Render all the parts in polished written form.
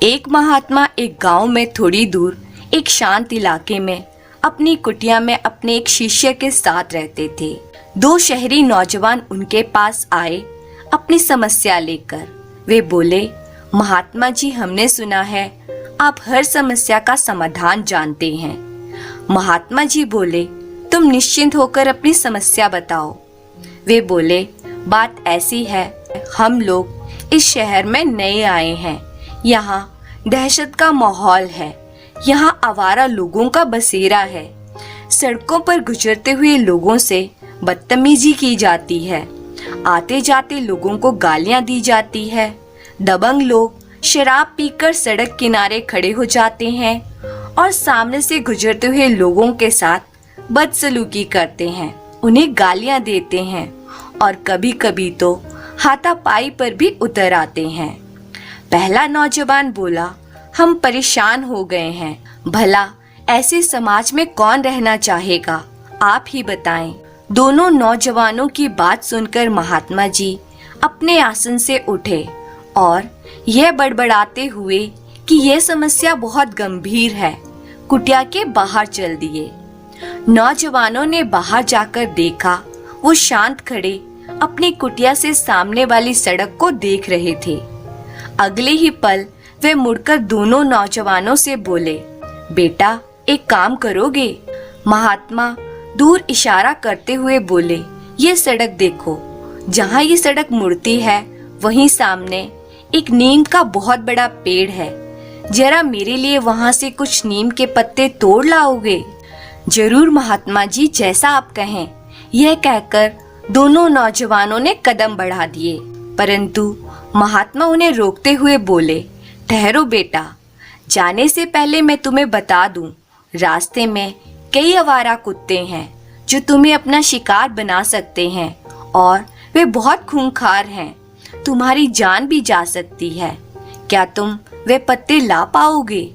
एक महात्मा एक गांव में थोड़ी दूर एक शांत इलाके में अपनी कुटिया में अपने एक शिष्य के साथ रहते थे। दो शहरी नौजवान उनके पास आए अपनी समस्या लेकर। वे बोले, महात्मा जी, हमने सुना है आप हर समस्या का समाधान जानते हैं। महात्मा जी बोले, तुम निश्चिंत होकर अपनी समस्या बताओ। वे बोले, बात ऐसी है, हम लोग इस शहर में नए आए हैं। यहाँ दहशत का माहौल है। यहाँ आवारा लोगों का बसेरा है। सड़कों पर गुजरते हुए लोगों से बदतमीजी की जाती है। आते जाते लोगों को गालियां दी जाती है। दबंग लोग शराब पीकर सड़क किनारे खड़े हो जाते हैं और सामने से गुजरते हुए लोगों के साथ बदसलूकी करते हैं, उन्हें गालियां देते हैं और कभी कभी तो हाथापाई पर भी उतर आते हैं। पहला नौजवान बोला, हम परेशान हो गए हैं। भला ऐसे समाज में कौन रहना चाहेगा, आप ही बताएं। दोनों नौजवानों की बात सुनकर महात्मा जी अपने आसन से उठे और यह बड़बड़ाते हुए कि यह समस्या बहुत गंभीर है, कुटिया के बाहर चल दिए। नौजवानों ने बाहर जाकर देखा, वो शांत खड़े अपनी कुटिया से सामने वाली सड़क को देख रहे थे। अगले ही पल वे मुड़कर दोनों नौजवानों से बोले, बेटा एक काम करोगे? महात्मा दूर इशारा करते हुए बोले, ये सड़क देखो, जहाँ ये सड़क मुड़ती है वहीं सामने एक नीम का बहुत बड़ा पेड़ है। जरा मेरे लिए वहाँ से कुछ नीम के पत्ते तोड़ लाओगे? जरूर महात्मा जी, जैसा आप कहें। यह कहकर दोनों नौजवानों ने कदम बढ़ा दिए, परंतु महात्मा उन्हें रोकते हुए बोले, ठहरो बेटा, जाने से पहले मैं तुम्हें बता दूं, रास्ते में कई आवारा कुत्ते हैं जो तुम्हें अपना शिकार बना सकते हैं और वे बहुत खूंखार हैं। तुम्हारी जान भी जा सकती है। क्या तुम वे पत्ते ला पाओगे?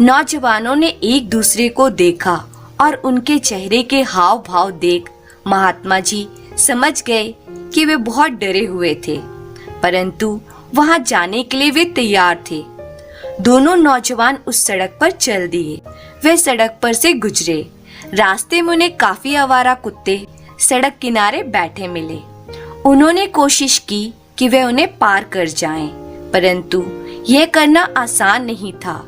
नौजवानों ने एक दूसरे को देखा और उनके चेहरे के हाव भाव देख महात्मा जी समझ गए कि वे बहुत डरे हुए थे, परंतु वहां जाने के लिए वे तैयार थे। दोनों नौजवान उस सड़क पर चल दिए। वे सड़क पर से गुजरे। रास्ते में उन्हें काफी आवारा कुत्ते सड़क किनारे बैठे मिले। उन्होंने कोशिश की कि वे उन्हें पार कर जाएं, परंतु यह करना आसान नहीं था।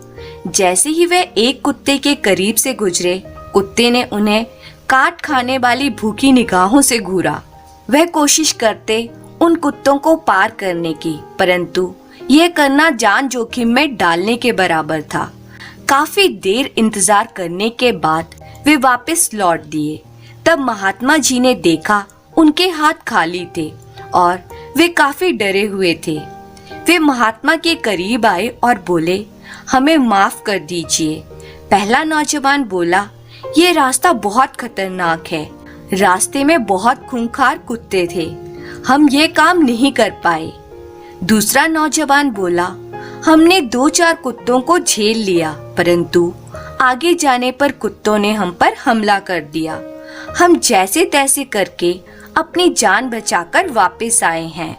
जैसे ही वे एक कुत्ते के करीब से गुजरे, कुत्ते ने उन्हें काट खाने वाली भूखी निगाहों से घूरा। वह कोशिश करते उन कुत्तों को पार करने की, परंतु यह करना जान जोखिम में डालने के बराबर था। काफी देर इंतजार करने के बाद वे वापस लौट दिए। तब महात्मा जी ने देखा उनके हाथ खाली थे और वे काफी डरे हुए थे। वे महात्मा के करीब आए और बोले, हमें माफ कर दीजिए। पहला नौजवान बोला, ये रास्ता बहुत खतरनाक है। रास्ते में बहुत खूंखार कुत्ते थे, हम ये काम नहीं कर पाए। दूसरा नौजवान बोला, हमने 2-4 कुत्तों को झेल लिया, परंतु आगे जाने पर कुत्तों ने हम पर हमला कर दिया। हम जैसे तैसे करके अपनी जान बचाकर वापस आए हैं।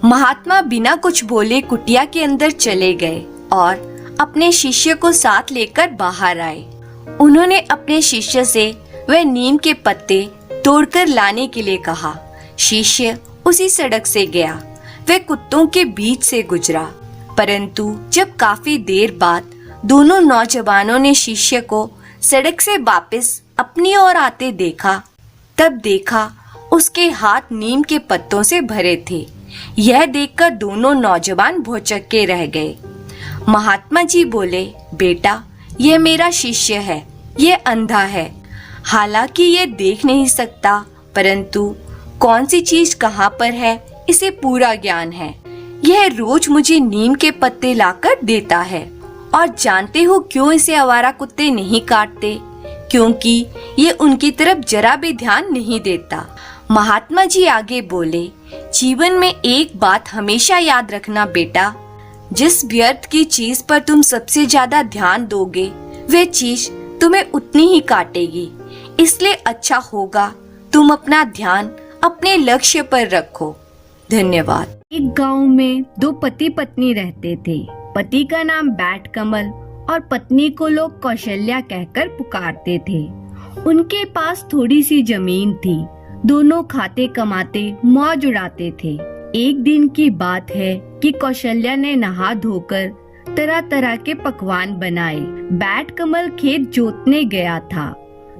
महात्मा बिना कुछ बोले कुटिया के अंदर चले गए और अपने शिष्य को साथ लेकर बाहर आए। उन्होंने अपने शिष्य से वह नीम के पत्ते तोड़कर लाने के लिए कहा। शिष्य उसी सड़क से गया। वह कुत्तों के बीच से गुजरा, परंतु जब काफी देर बाद दोनों नौजवानों ने शिष्य को सड़क से वापस अपनी ओर आते देखा, तब देखा उसके हाथ नीम के पत्तों से भरे थे। यह देखकर दोनों नौजवान भौचक्के रह गए। महात्मा जी बोले, बेटा यह मेरा शिष्य है, यह अंधा है। हालांकि यह देख नहीं सकता, परंतु कौन सी चीज कहाँ पर है इसे पूरा ज्ञान है। यह रोज मुझे नीम के पत्ते लाकर देता है और जानते हो क्यों इसे आवारा कुत्ते नहीं काटते? क्योंकि ये उनकी तरफ जरा भी ध्यान नहीं देता। महात्मा जी आगे बोले, जीवन में एक बात हमेशा याद रखना बेटा, जिस व्यर्थ की चीज पर तुम सबसे ज्यादा ध्यान दोगे वह चीज तुम्हें उतनी ही काटेगी। इसलिए अच्छा होगा तुम अपना ध्यान अपने लक्ष्य पर रखो। धन्यवाद। एक गांव में 2 पति पत्नी रहते थे। पति का नाम बैट कमल और पत्नी को लोग कौशल्या कहकर पुकारते थे। उनके पास थोड़ी सी जमीन थी। दोनों खाते कमाते मौज उड़ाते थे। एक दिन की बात है कि कौशल्या ने नहा धोकर तरह तरह के पकवान बनाए। बैट कमल खेत जोतने गया था।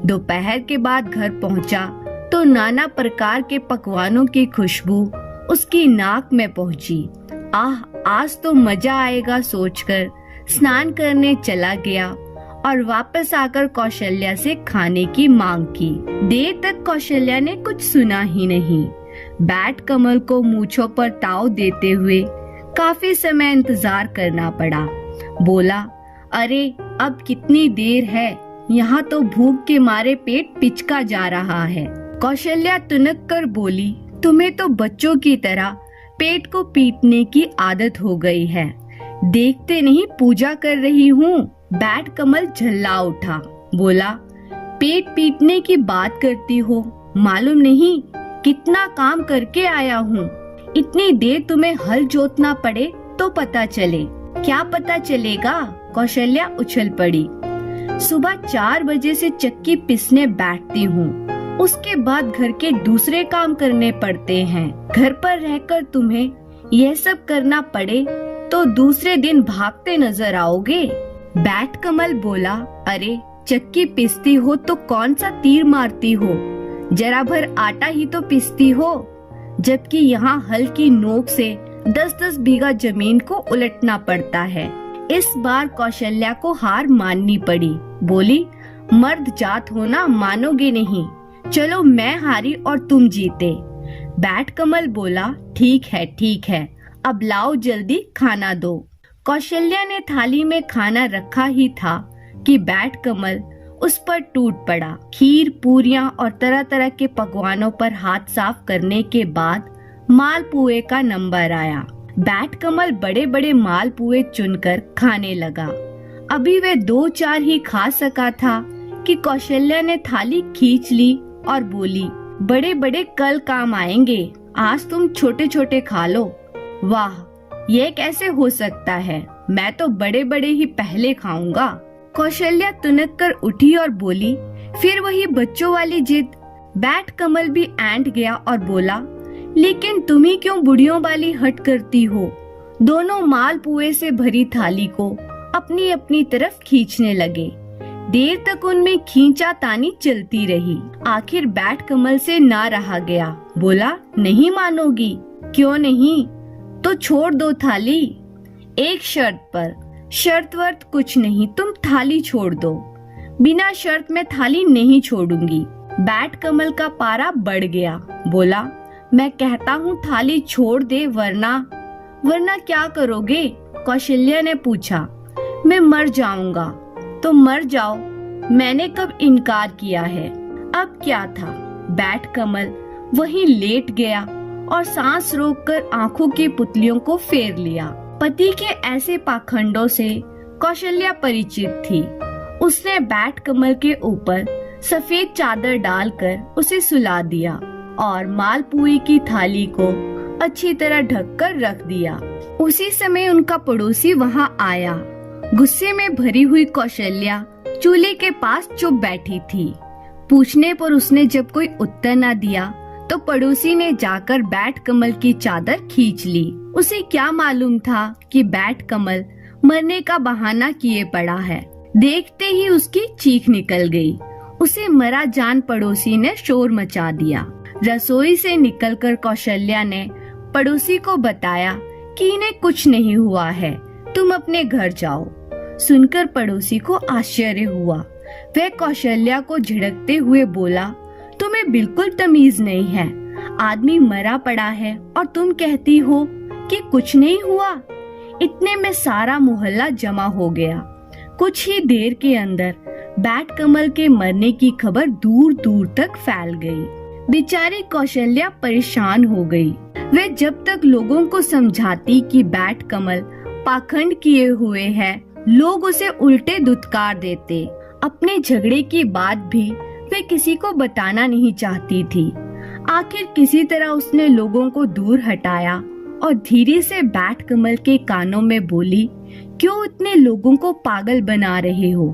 दोपहर के बाद घर पहुंचा तो नाना प्रकार के पकवानों की खुशबू उसकी नाक में पहुंची। आज तो मजा आएगा सोचकर स्नान करने चला गया और वापस आकर कौशल्या से खाने की मांग की। देर तक कौशल्या ने कुछ सुना ही नहीं। बैट कमल को मूंछों पर ताव देते हुए काफी समय इंतजार करना पड़ा। बोला, अरे अब कितनी देर है, यहाँ तो भूख के मारे पेट पिचका जा रहा है। कौशल्या तुनक कर बोली, तुम्हें तो बच्चों की तरह पेट को पीटने की आदत हो गई है। देखते नहीं पूजा कर रही हूँ। बैट कमल झल्ला उठा। बोला, पेट पीटने की बात करती हो, मालूम नहीं कितना काम करके आया हूँ। इतनी देर तुम्हें हल जोतना पड़े तो पता चले। क्या पता चलेगा? कौशल्या उछल पड़ी। सुबह 4 बजे से चक्की पिसने बैठती हूँ। उसके बाद घर के दूसरे काम करने पड़ते हैं। घर पर रहकर तुम्हें यह सब करना पड़े तो दूसरे दिन भागते नजर आओगे। बैट कमल बोला, अरे चक्की पिसती हो तो कौन सा तीर मारती हो? जरा भर आटा ही तो पिसती हो, जबकि यहाँ हल की नोक से 10-10 बीघा जमीन को उलटना पड़ता है। इस बार कौशल्या को हार माननी पड़ी। बोली, मर्द जात हो ना, मानोगे नहीं। चलो मैं हारी और तुम जीते। बैट कमल बोला, ठीक है, अब लाओ जल्दी खाना दो। कौशल्या ने थाली में खाना रखा ही था कि बैट कमल उस पर टूट पड़ा। खीर, पूरियां और तरह तरह के पकवानों पर हाथ साफ करने के बाद मालपुए का नंबर आया। बैट कमल बड़े बड़े मालपुए चुनकर खाने लगा। अभी वे 2-4 ही खा सका था कि कौशल्या ने थाली खींच ली और बोली, बड़े बड़े कल काम आएंगे, आज तुम छोटे छोटे खा लो। वाह, ये कैसे हो सकता है? मैं तो बड़े बड़े ही पहले खाऊंगा। कौशल्या तुनक कर उठी और बोली, फिर वही बच्चों वाली जिद। बैट कमल भी ऐंठ गया और बोला, लेकिन तुम ही क्यों बुढ़ियों वाली हट करती हो? दोनों मालपुए से भरी थाली को अपनी अपनी तरफ खींचने लगे। देर तक उनमें खींचा तानी चलती रही। आखिर बैट कमल से ना रहा गया। बोला, नहीं मानोगी? क्यों नहीं? तो छोड़ दो थाली, एक शर्त पर। शर्त वर्त कुछ नहीं, तुम थाली छोड़ दो। बिना शर्त में थाली नहीं छोड़ूंगी। बैट कमल का पारा बढ़ गया। बोला, मैं कहता हूँ थाली छोड़ दे, वरना क्या करोगे? कौशल्या ने पूछा। मैं मर जाऊंगा। तो मर जाओ, मैंने कब इनकार किया है। अब क्या था? बैट कमल वहीं लेट गया और सांस रोककर आंखों की पुतलियों को फेर लिया। पति के ऐसे पाखंडों से कौशल्या परिचित थी। उसने बैट कमल के ऊपर सफेद चादर डालकर उसे सुला दिया और मालपुए की थाली को अच्छी तरह ढककर रख दिया। उसी समय उनका पड़ोसी वहां आया। गुस्से में भरी हुई कौशल्या चूल्हे के पास चुप बैठी थी। पूछने पर उसने जब कोई उत्तर न दिया तो पड़ोसी ने जाकर बैट कमल की चादर खींच ली। उसे क्या मालूम था कि बैट कमल मरने का बहाना किए पड़ा है। देखते ही उसकी चीख निकल गई। उसे मरा जान पड़ोसी ने शोर मचा दिया। रसोई से निकलकर कौशल्या ने पड़ोसी को बताया कि इन्हें कुछ नहीं हुआ है, तुम अपने घर जाओ। सुनकर पड़ोसी को आश्चर्य हुआ। वह कौशल्या को झिड़कते हुए बोला, तुम्हें बिल्कुल तमीज नहीं है। आदमी मरा पड़ा है और तुम कहती हो कि कुछ नहीं हुआ। इतने में सारा मोहल्ला जमा हो गया। कुछ ही देर के अंदर बैट कमल के मरने की खबर दूर दूर तक फैल गई। बेचारी कौशल्या परेशान हो गई। वे जब तक लोगों को समझाती कि बैट कमल पाखंड किए हुए है, लोग उसे उल्टे दुत्कार देते। अपने झगड़े की बात भी वे किसी को बताना नहीं चाहती थी। आखिर किसी तरह उसने लोगों को दूर हटाया और धीरे से बैट कमल के कानों में बोली, क्यों इतने लोगों को पागल बना रहे हो?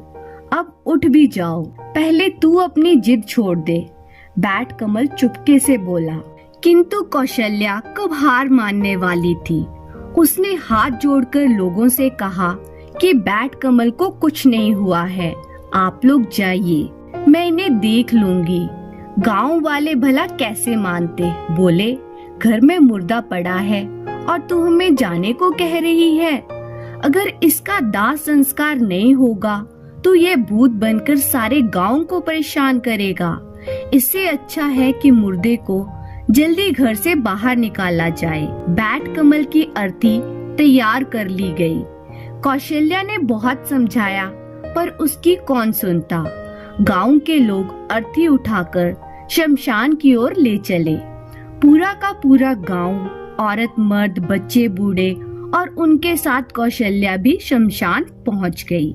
अब उठ भी जाओ, पहले तू अपनी जिद छोड़ दे। बैट कमल चुपके से बोला, किंतु कौशल्या कब हार मानने वाली थी। उसने हाथ जोड़कर लोगों से कहा कि बैट कमल को कुछ नहीं हुआ है, आप लोग जाइए, मैं इन्हें देख लूंगी। गांव वाले भला कैसे मानते, बोले घर में मुर्दा पड़ा है और तू हमें जाने को कह रही है। अगर इसका दाह संस्कार नहीं होगा तो ये भूत बनकर सारे गांव को परेशान करेगा। इससे अच्छा है कि मुर्दे को जल्दी घर से बाहर निकाला जाए। बैट कमल की अर्थी तैयार कर ली गई। कौशल्या ने बहुत समझाया पर उसकी कौन सुनता। गांव के लोग अर्थी उठाकर शमशान की ओर ले चले। पूरा का पूरा गांव, औरत मर्द बच्चे बूढ़े और उनके साथ कौशल्या भी शमशान पहुंच गई।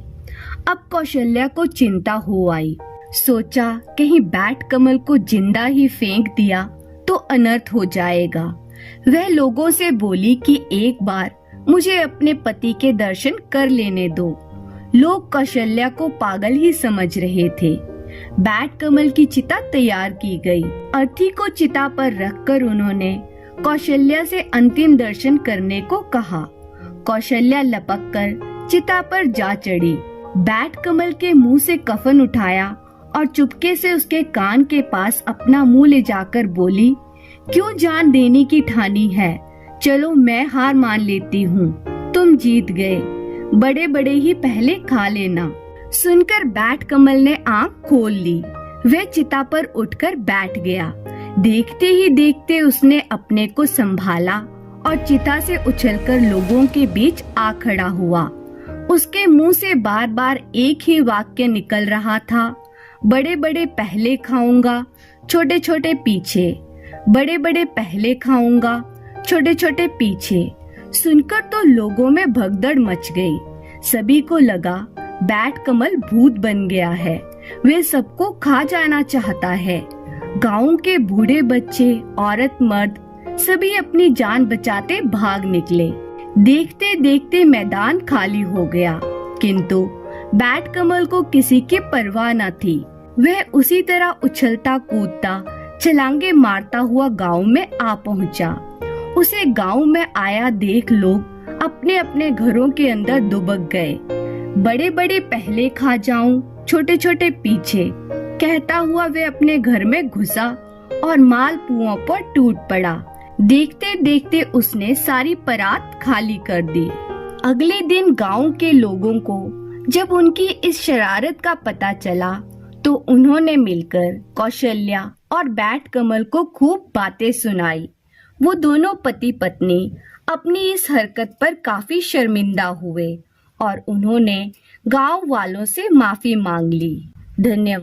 अब कौशल्या को चिंता हो आई। सोचा कहीं बैट कमल को जिंदा ही फेंक दिया तो अनर्थ हो जाएगा। वह लोगों से बोली कि एक बार मुझे अपने पति के दर्शन कर लेने दो। लोग कौशल्या को पागल ही समझ रहे थे। बैट कमल की चिता तैयार की गई। अर्थी को चिता पर रखकर उन्होंने कौशल्या से अंतिम दर्शन करने को कहा। कौशल्या लपक कर चिता पर जा चढ़ी। बैट कमल के मुंह से कफन उठाया और चुपके से उसके कान के पास अपना मुंह ले जाकर बोली, क्यों जान देने की ठानी है? चलो मैं हार मान लेती हूँ, तुम जीत गए, बड़े बड़े ही पहले खा लेना। सुनकर बैट कमल ने आंख खोल ली। वह चिता पर उठकर बैठ गया। देखते ही देखते उसने अपने को संभाला और चिता से उछलकर लोगों के बीच आ खड़ा हुआ। उसके मुंह से बार बार एक ही वाक्य निकल रहा था, बड़े बड़े पहले खाऊंगा, छोटे छोटे पीछे, बड़े बड़े पहले खाऊंगा, छोटे छोटे पीछे। सुनकर तो लोगों में भगदड़ मच गई। सभी को लगा बैट कमल भूत बन गया है, वे सबको खा जाना चाहता है। गांव के बूढ़े बच्चे, औरत मर्द सभी अपनी जान बचाते भाग निकले। देखते देखते मैदान खाली हो गया, किंतु बैट कमल को किसी की परवाह न थी। वह उसी तरह उछलता कूदता छलांगे मारता हुआ गांव में आ पहुंचा। उसे गांव में आया देख लोग अपने अपने घरों के अंदर दुबक गए। बड़े बड़े पहले खा जाऊं, छोटे छोटे पीछे, कहता हुआ वे अपने घर में घुसा और मालपुओं पर टूट पड़ा। देखते देखते उसने सारी परात खाली कर दी। अगले दिन गांव के लोगों को जब उनकी इस शरारत का पता चला तो उन्होंने मिलकर कौशल्या और बैट कमल को खूब बातें सुनाई। वो दोनों पति पत्नी अपनी इस हरकत पर काफी शर्मिंदा हुए और उन्होंने गांव वालों से माफी मांग ली। धन्यवाद।